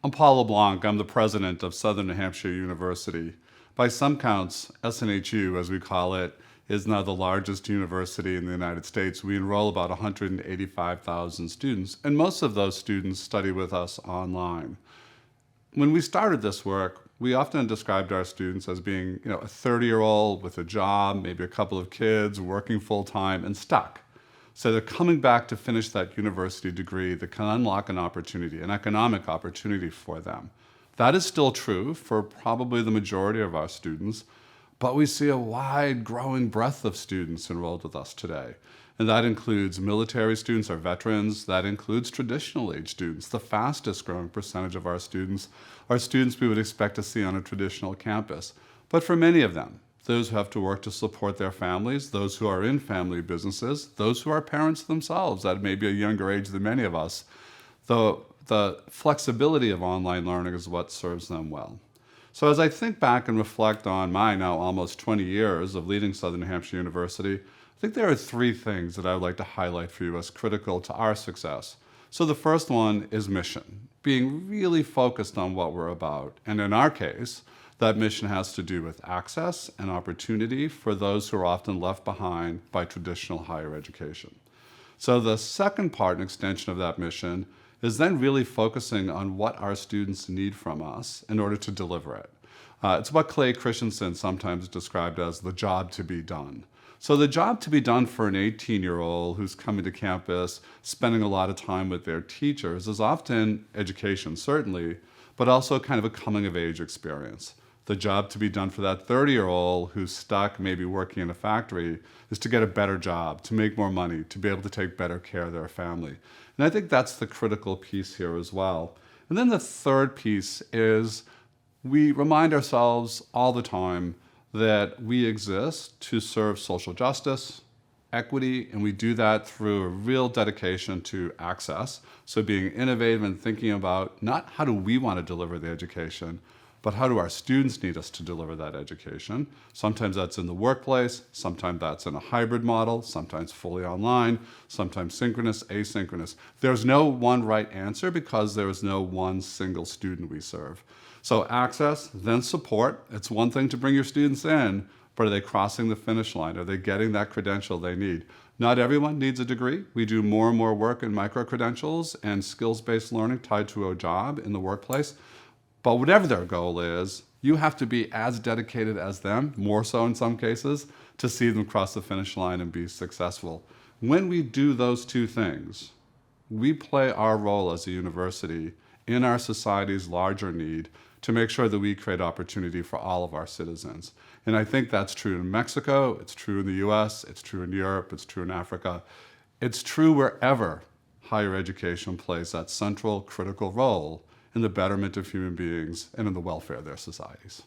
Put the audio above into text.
I'm Paul LeBlanc. I'm the president of Southern New Hampshire University. By some counts, SNHU, as we call it, is now the largest university in the United States. We enroll about 185,000 students, and most of those students study with us online. When we started this work, we often described our students as being, a 30-year-old with a job, maybe a couple of kids, working full-time, and stuck. So they're coming back to finish that university degree that can unlock an opportunity, an economic opportunity for them. That is still true for probably the majority of our students, but we see a wide, growing breadth of students enrolled with us today. And that includes military students or veterans. That includes traditional age students. The fastest growing percentage of our students are students we would expect to see on a traditional campus. But for many of them, those who have to work to support their families, those who are in family businesses, those who are parents themselves at maybe a younger age than many of us, the flexibility of online learning is what serves them well. So as I think back and reflect on my now almost 20 years of leading Southern New Hampshire University, I think there are three things that I would like to highlight for you as critical to our success. So the first one is mission, being really focused on what we're about. And in our case, that mission has to do with access and opportunity for those who are often left behind by traditional higher education. So the second part and extension of that mission is then really focusing on what our students need from us in order to deliver it. It's what Clay Christensen sometimes described as the job to be done. So the job to be done for an 18-year-old who's coming to campus, spending a lot of time with their teachers, is often education, certainly, but also kind of a coming-of-age experience. The job to be done for that 30-year-old who's stuck, maybe working in a factory, is to get a better job, to make more money, to be able to take better care of their family. And I think that's the critical piece here as well. And then the third piece is we remind ourselves all the time that we exist to serve social justice, equity, and we do that through a real dedication to access. So being innovative and thinking about not how do we want to deliver the education, but how do our students need us to deliver that education? Sometimes that's in the workplace, sometimes that's in a hybrid model, sometimes fully online, sometimes synchronous, asynchronous. There's no one right answer because there is no one single student we serve. So access, then support. It's one thing to bring your students in, but are they crossing the finish line? Are they getting that credential they need? Not everyone needs a degree. We do more and more work in micro-credentials and skills-based learning tied to a job in the workplace. But whatever their goal is, you have to be as dedicated as them, more so in some cases, to see them cross the finish line and be successful. When we do those two things, we play our role as a university in our society's larger need to make sure that we create opportunity for all of our citizens. And I think that's true in Mexico, it's true in the US, it's true in Europe, it's true in Africa. It's true wherever higher education plays that central, critical role in the betterment of human beings and in the welfare of their societies.